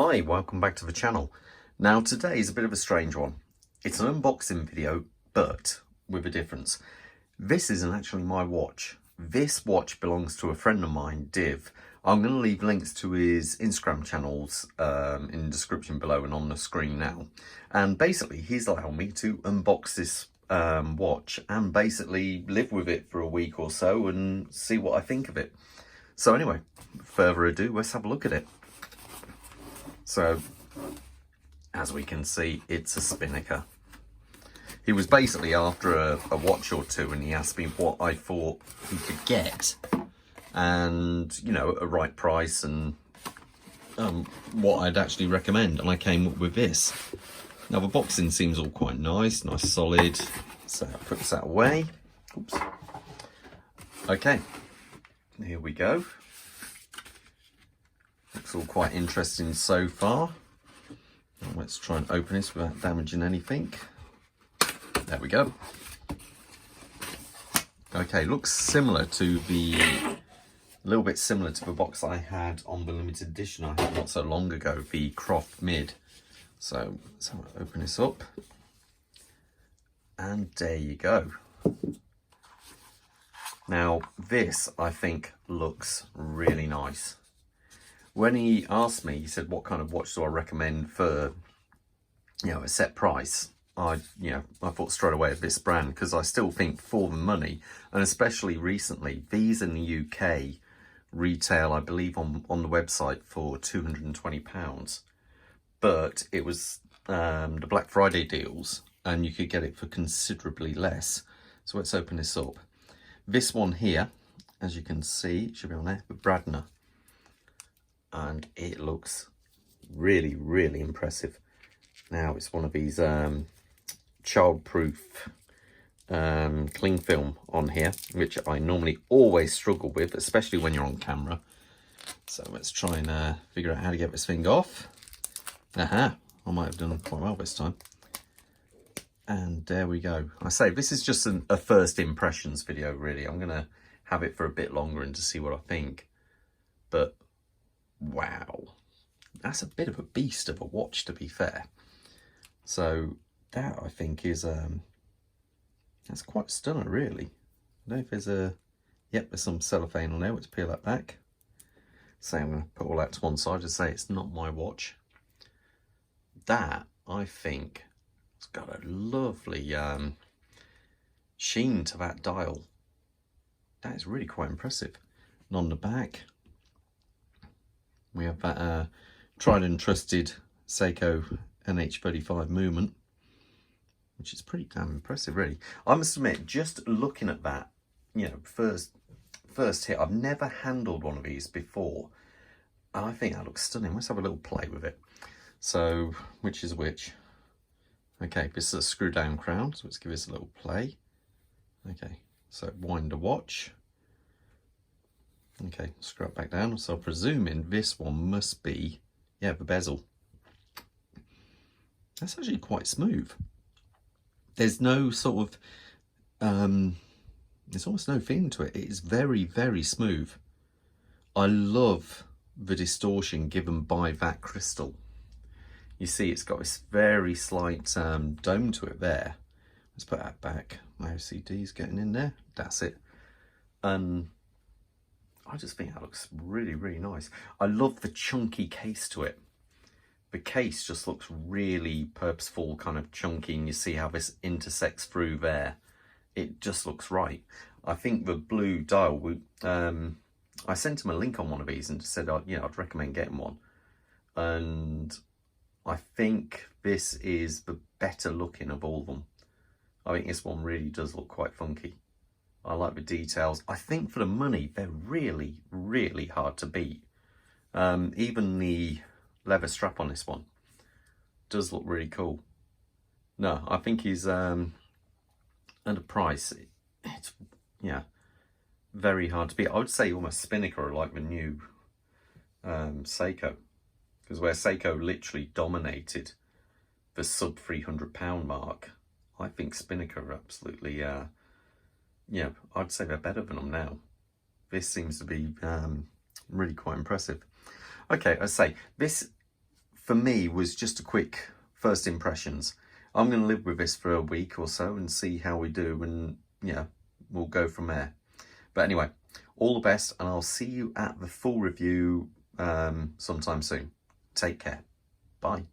Hi, welcome back to the channel. Now today is a bit of a strange one. It's an unboxing video, but with a difference. This isn't actually my watch. This watch belongs to a friend of mine, Div. I'm going to leave links to his Instagram channels in the description below and on the screen now. And basically he's allowed me to unbox this watch and basically live with it for a week or so and see what I think of it. So anyway, further ado, let's have a look at it. So, as we can see, it's a Spinnaker. He was basically after a watch or two and he asked me what I thought he could get. And, you know, at a right price and what I'd actually recommend. And I came up with this. Now, the boxing seems all quite nice solid. So, put that away. Oops. Okay, here we go. Looks all quite interesting so far. Let's try and open this without damaging anything. There we go. Okay, looks similar to a little bit similar to the box I had on the limited edition I had not so long ago, the Croft Mid. So let's open this up. And there you go. Now this, I think, looks really nice. When he asked me, he said, what kind of watch do I recommend for, you know, a set price? I thought straight away of this brand, because I still think for the money, and especially recently, these in the UK retail, I believe on the website for £220, but it was the Black Friday deals and you could get it for considerably less. So let's open this up. This one here, as you can see, it should be on there, the Bradner. And it looks really, really impressive. Now it's one of these child-proof cling film on here, which I normally always struggle with, especially when you're on camera. So let's try and figure out how to get this thing off. Aha, I might have done quite well this time. And there we go. I say this is just a first impressions video, really. I'm gonna have it for a bit longer and to see what I think. But wow, that's a bit of a beast of a watch, to be fair. So that, I think, is that's quite stunning, really. I don't know if there's there's some cellophane on there. Let's peel that back. So I'm going to put all that to one side and say it's not my watch. That, I think, it's got a lovely sheen to that dial. That is really quite impressive. And on the back, we have that tried and trusted Seiko NH35 movement, which is pretty damn impressive, really. I must admit, just looking at that, you know, first hit, I've never handled one of these before, and I think that looks stunning. Let's have a little play with it. So, which is which? Okay, this is a screw down crown, so let's give this a little play. Okay, so wind the watch. Okay, screw it back down. So presuming this one must be, yeah, the bezel. That's actually quite smooth. There's no sort of, there's almost no feeling to it. It is very, very smooth. I love the distortion given by that crystal. You see, it's got this very slight dome to it there. Let's put that back. My OCD's getting in there. That's it. I just think that looks really, really nice. I love the chunky case to it. The case just looks really purposeful, kind of chunky, and you see how this intersects through there. It just looks right. I think the blue dial, I sent him a link on one of these and said, I'd recommend getting one. And I think this is the better looking of all of them. I think this one really does look quite funky. I like the details. I think for the money, they're really, really hard to beat. Even the leather strap on this one does look really cool. No, I think he's at a price, it's, yeah, very hard to beat. I would say almost Spinnaker, like the new Seiko, because where Seiko literally dominated the sub £300 mark, I think Spinnaker are absolutely yeah, I'd say they're better than them now. This seems to be really quite impressive. Okay, I say this for me was just a quick first impressions. I'm going to live with this for a week or so and see how we do, and yeah, we'll go from there. But anyway, all the best, and I'll see you at the full review sometime soon. Take care. Bye.